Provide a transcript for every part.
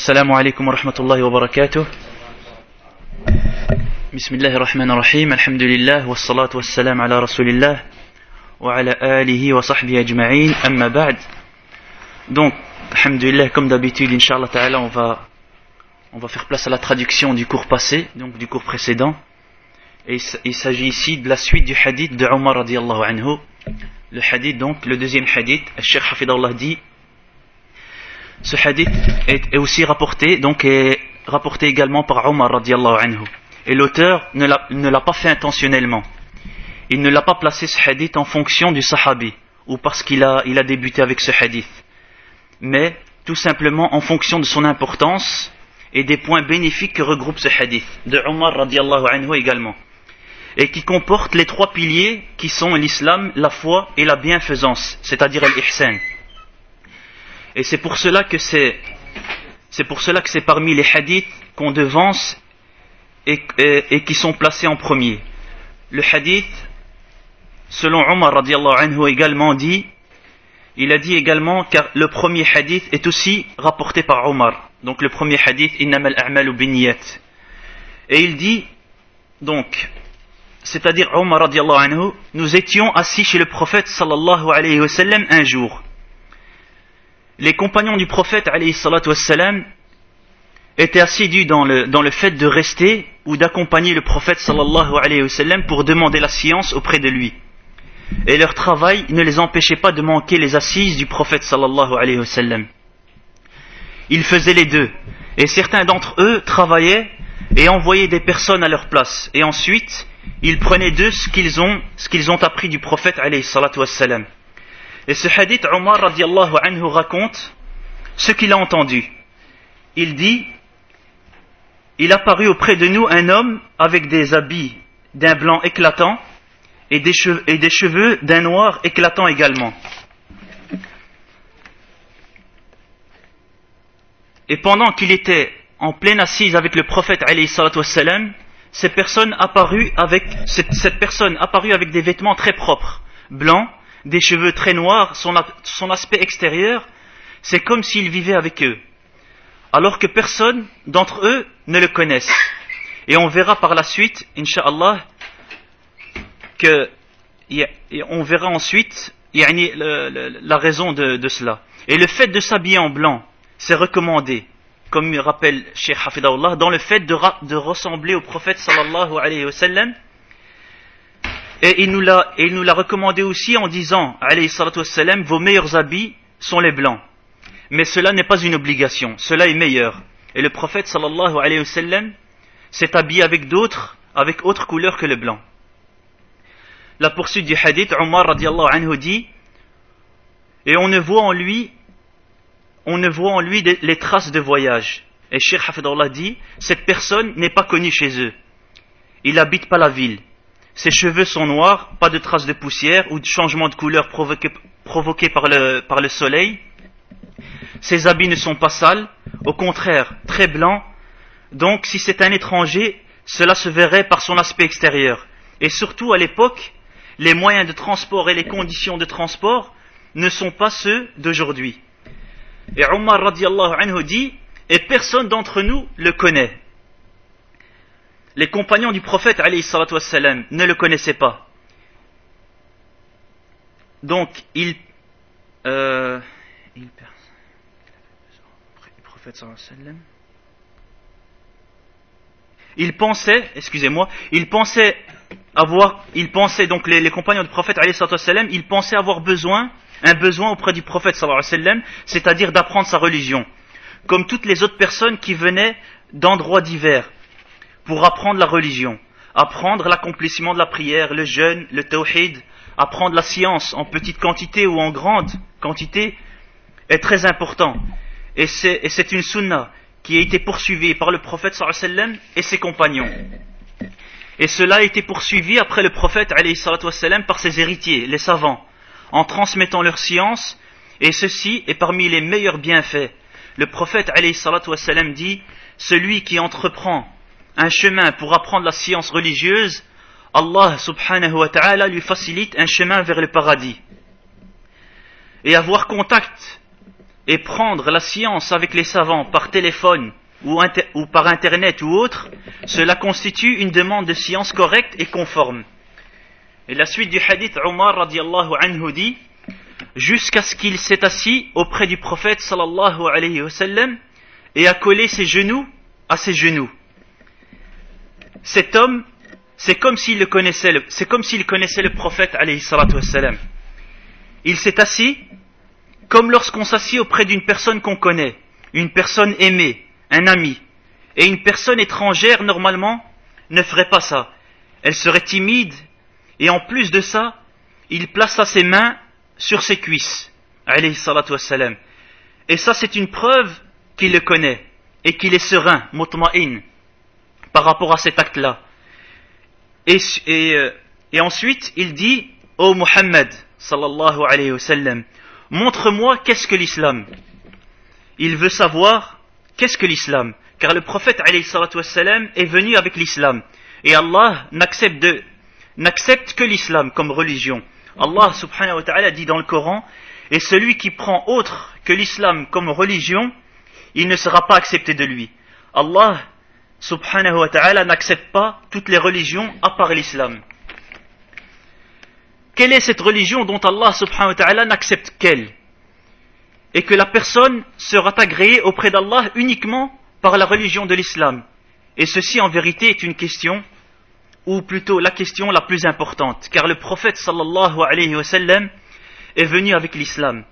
السلام عليكم ورحمة الله وبركاته. بسم الله الرحمن الرحيم. الحمد لله والصلاة والسلام على رسول الله وعلى آله وصحبه أجمعين. أما بعد. Donc, alhamdulillah, comme d'habitude, Inch'Allah Ta'ala, on va faire place à la traduction du cours passé, donc du cours précédent. Et il s'agit ici de la suite du hadith de Omar radiyallahu anhu. Le hadith, donc, le deuxième hadith, le Cheikh Hafidahullah dit, ce hadith est aussi rapporté, donc est rapporté également par Omar radiyallahu anhu. Et l'auteur ne l'a pas fait intentionnellement. Il ne l'a pas placé ce hadith en fonction du sahabi, ou parce qu'il a débuté avec ce hadith, mais tout simplement en fonction de son importance et des points bénéfiques que regroupe ce hadith, de Omar radiyallahu anhu également, et qui comporte les trois piliers qui sont l'islam, la foi et la bienfaisance, c'est-à-dire l'ihsan. Et c'est pour cela que c'est parmi les hadiths qu'on devance et qui sont placés en premier. Le hadith, selon Omar radiyallahu anhu également dit, il a dit également, car le premier hadith est aussi rapporté par Omar. Donc le premier hadith, innamal a'malu binniyat. Et il dit, donc, c'est-à-dire Omar radiyallahu anhu, nous étions assis chez le prophète sallallahu alayhi wa sallam un jour. Les compagnons du prophète alayhi salatu wassalam étaient assidus dans le fait de rester ou d'accompagner le prophète sallallahu alayhi wa sallam pour demander la science auprès de lui. Et leur travail ne les empêchait pas de manquer les assises du prophète sallallahu alayhi wa sallam. Ils faisaient les deux. Et certains d'entre eux travaillaient et envoyaient des personnes à leur place. Et ensuite, ils prenaient d'eux ce qu'ils ont appris du prophète alayhi salatu wassalam. Et ce hadith, Omar radiyallahu anhu raconte ce qu'il a entendu. Il dit, il apparut auprès de nous un homme avec des habits d'un blanc éclatant et des cheveux d'un noir éclatant également. Et pendant qu'il était en pleine assise avec le prophète alayhi salatu wassalam, cette personne apparut avec des vêtements très propres, blancs, des cheveux très noirs, son aspect extérieur, c'est comme s'il vivait avec eux, alors que personne d'entre eux ne le connaisse. Et on verra par la suite, Inch'Allah, on verra ensuite la raison de cela. Et le fait de s'habiller en blanc, c'est recommandé, comme il rappelle Cheikh Hafidahullah, dans le fait de ressembler au prophète sallallahu alayhi wa sallam. Et il nous l'a recommandé aussi en disant, alayhi salatu wassalam, vos meilleurs habits sont les blancs. Mais cela n'est pas une obligation, cela est meilleur. Et le prophète sallallahu alayhi wa sallam s'est habillé avec autre couleur que le blanc. La poursuite du hadith, Omar radiyallahu anhu dit, et on ne voit en lui les traces de voyage. Et Cheikh Hafidahullah dit, cette personne n'est pas connue chez eux. Il n'habite pas la ville. Ses cheveux sont noirs, pas de traces de poussière ou de changement de couleur provoqué par le soleil. Ses habits ne sont pas sales, au contraire, très blancs. Donc, si c'est un étranger, cela se verrait par son aspect extérieur. Et surtout, à l'époque, les moyens de transport et les conditions de transport ne sont pas ceux d'aujourd'hui. Et Omar radiyallahu anhu dit, et personne d'entre nous le connaît. Les compagnons du prophète alayhi salatu wassalam ne le connaissaient pas. Donc, il pensait donc les compagnons du prophète alayhi salatu wassalam, ils pensaient avoir un besoin auprès du prophète sallallahu alayhi wa sallam, c'est-à-dire d'apprendre sa religion, comme toutes les autres personnes qui venaient d'endroits divers pour apprendre la religion, apprendre l'accomplissement de la prière, le jeûne, le tawhid, apprendre la science en petite quantité ou en grande quantité est très important. Et c'est une sunna qui a été poursuivie par le prophète sallallahu alayhi wa sallam et ses compagnons. Et cela a été poursuivi après le prophète alayhi salatu wassalam par ses héritiers, les savants, en transmettant leur science, et ceci est parmi les meilleurs bienfaits. Le prophète alayhi salatu wassalam dit, celui qui entreprend un chemin pour apprendre la science religieuse, Allah subhanahu wa ta'ala lui facilite un chemin vers le paradis. Et avoir contact et prendre la science avec les savants par téléphone ou par internet ou autre, cela constitue une demande de science correcte et conforme. Et la suite du hadith, Omar radiallahu anhu dit, jusqu'à ce qu'il s'est assis auprès du prophète sallallahu alayhi wa sallam et a collé ses genoux à ses genoux. Cet homme, c'est comme s'il connaissait le prophète alayhi salatu wa sallam. Il s'est assis comme lorsqu'on s'assied auprès d'une personne qu'on connaît, une personne aimée, un ami. Et une personne étrangère, normalement, ne ferait pas ça. Elle serait timide, et en plus de ça, il plaça ses mains sur ses cuisses, alayhi salatu wassalam. Et ça, c'est une preuve qu'il le connaît, et qu'il est serein, mutma'in, par rapport à cet acte-là. Et ensuite, il dit, ô Muhammad, sallallahu alayhi wa sallam, montre-moi qu'est-ce que l'islam. Il veut savoir qu'est-ce que l'islam, car le prophète alayhi salatu wassalam est venu avec l'islam, et Allah n'accepte que l'islam comme religion. Allah subhanahu wa ta'ala dit dans le Coran, et celui qui prend autre que l'islam comme religion, il ne sera pas accepté de lui. Allah subhanahu wa ta'ala n'accepte pas toutes les religions à part l'islam. Quelle est cette religion dont Allah subhanahu wa ta'ala n'accepte qu'elle? Et que la personne sera agréée auprès d'Allah uniquement par la religion de l'islam. Et ceci en vérité est une question, ou plutôt la question la plus importante, car le prophète sallallahu alayhi wa sallam est venu avec l'islam.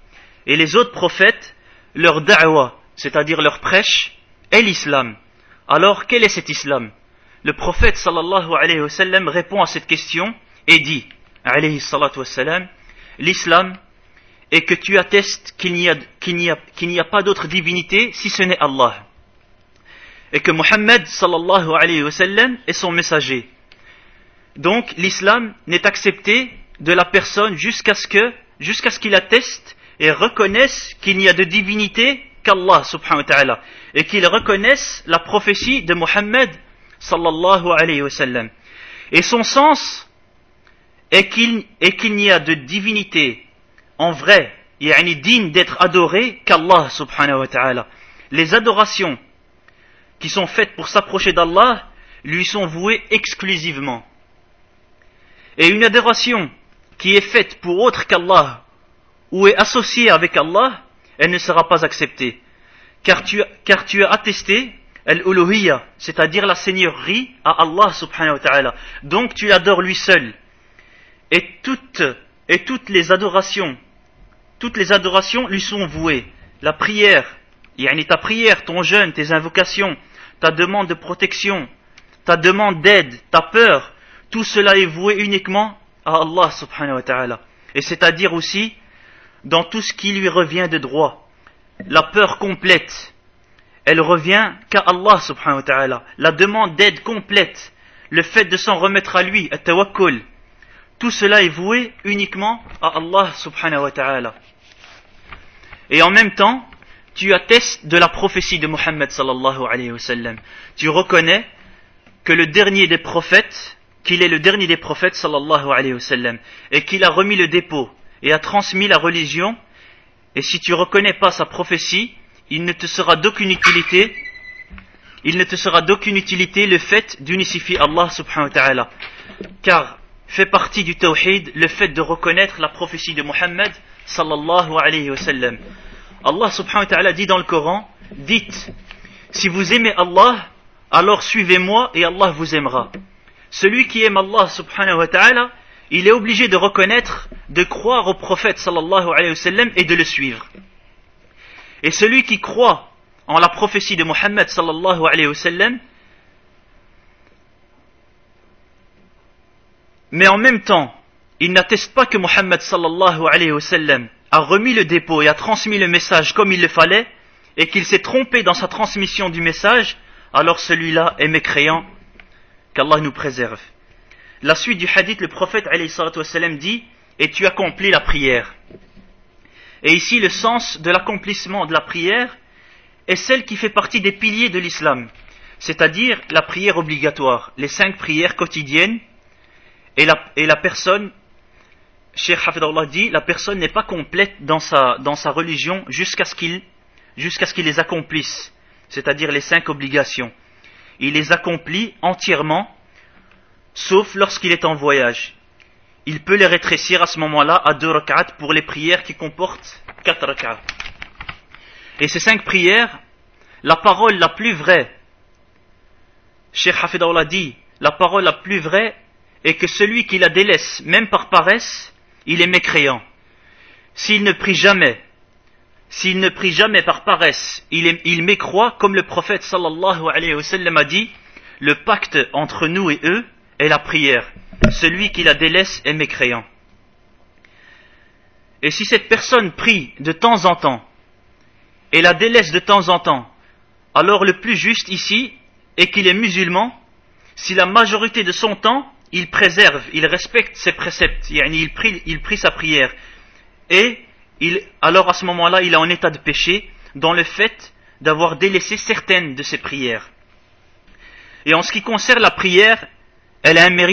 Et les autres prophètes, leur da'wa, c'est-à-dire leur prêche, est l'islam. Alors quel est cet islam? Le prophète sallallahu alayhi wa sallam répond à cette question et dit, alayhi salatu wa sallam, l'islam est que tu attestes qu'il n'y a pas d'autre divinité si ce n'est Allah. Et que Muhammad sallallahu alayhi wa sallam est son messager. Donc l'islam n'est accepté de la personne jusqu'à ce qu'il atteste et reconnaisse qu'il n'y a de divinité qu'Allah subhanahu wa ta'ala, et qu'il reconnaisse la prophétie de Muhammad sallallahu alayhi wa sallam. Et son sens est qu'il n'y a de divinité en vrai, yani digne d'être adoré qu'Allah subhanahu wa ta'ala. Les adorations qui sont faites pour s'approcher d'Allah lui sont vouées exclusivement. Et une adoration qui est faite pour autre qu'Allah ou est associée avec Allah, elle ne sera pas acceptée. Car tu as attesté al-uluhiyya, c'est-à-dire la seigneurie à Allah subhanahu wa ta'ala. Donc tu l'adores lui seul. Et toutes les adorations lui sont vouées. La prière, yani ta prière, ton jeûne, tes invocations, ta demande de protection, ta demande d'aide, ta peur, tout cela est voué uniquement à Allah subhanahu wa ta'ala. Et c'est-à-dire aussi dans tout ce qui lui revient de droit. La peur complète, elle revient qu'à Allah subhanahu wa ta'ala. La demande d'aide complète, le fait de s'en remettre à lui, at-tawakkul, tout cela est voué uniquement à Allah subhanahu wa ta'ala. Et en même temps, tu attestes de la prophétie de Muhammad sallallahu alayhi wa sallam. Tu reconnais que le dernier des prophètes, qu'il est le dernier des prophètes sallallahu alayhi wa sallam, et qu'il a remis le dépôt et a transmis la religion. Et si tu reconnais pas sa prophétie, il ne te sera d'aucune utilité le fait d'unifier Allah subhanahu wa ta'ala. Car fait partie du tawhid le fait de reconnaître la prophétie de Muhammad sallallahu alayhi wa sallam. Allah subhanahu wa ta'ala dit dans le Coran, dites, si vous aimez Allah, alors suivez-moi et Allah vous aimera. Celui qui aime Allah subhanahu wa ta'ala, il est obligé de reconnaître, de croire au prophète sallallahu alayhi wa sallam et de le suivre. Et celui qui croit en la prophétie de Muhammad sallallahu alayhi wa sallam, mais en même temps, il n'atteste pas que Muhammad sallallahu alayhi wa sallam a remis le dépôt et a transmis le message comme il le fallait, et qu'il s'est trompé dans sa transmission du message, alors celui-là est mécréant, qu'Allah nous préserve. La suite du hadith, le prophète alayhi salatu wa sallam dit, et tu accomplis la prière. Et ici, le sens de l'accomplissement de la prière est celle qui fait partie des piliers de l'islam, c'est-à-dire la prière obligatoire, les 5 prières quotidiennes, et la personne, Cheikh Hafidahullah dit, la personne n'est pas complète dans sa religion jusqu'à ce qu'il les accomplisse, c'est-à-dire les 5 obligations. Il les accomplit entièrement, sauf lorsqu'il est en voyage. Il peut les rétrécir à ce moment-là à 2 rak'at pour les prières qui comportent 4 rak'at. Et ces 5 prières, la parole la plus vraie, Cheikh Hafidahullah dit, la parole la plus vraie est que celui qui la délaisse, même par paresse, il est mécréant. S'il ne prie jamais par paresse, il mécroit, comme le prophète sallallahu alayhi wa sallam a dit, le pacte entre nous et eux est la prière. Celui qui la délaisse est mécréant. Et si cette personne prie de temps en temps, et la délaisse de temps en temps, alors le plus juste ici est qu'il est musulman, si la majorité de son temps, il préserve, il respecte ses préceptes, il prie sa prière, et alors à ce moment-là, il est en état de péché dans le fait d'avoir délaissé certaines de ses prières. Et en ce qui concerne la prière, elle a un mérite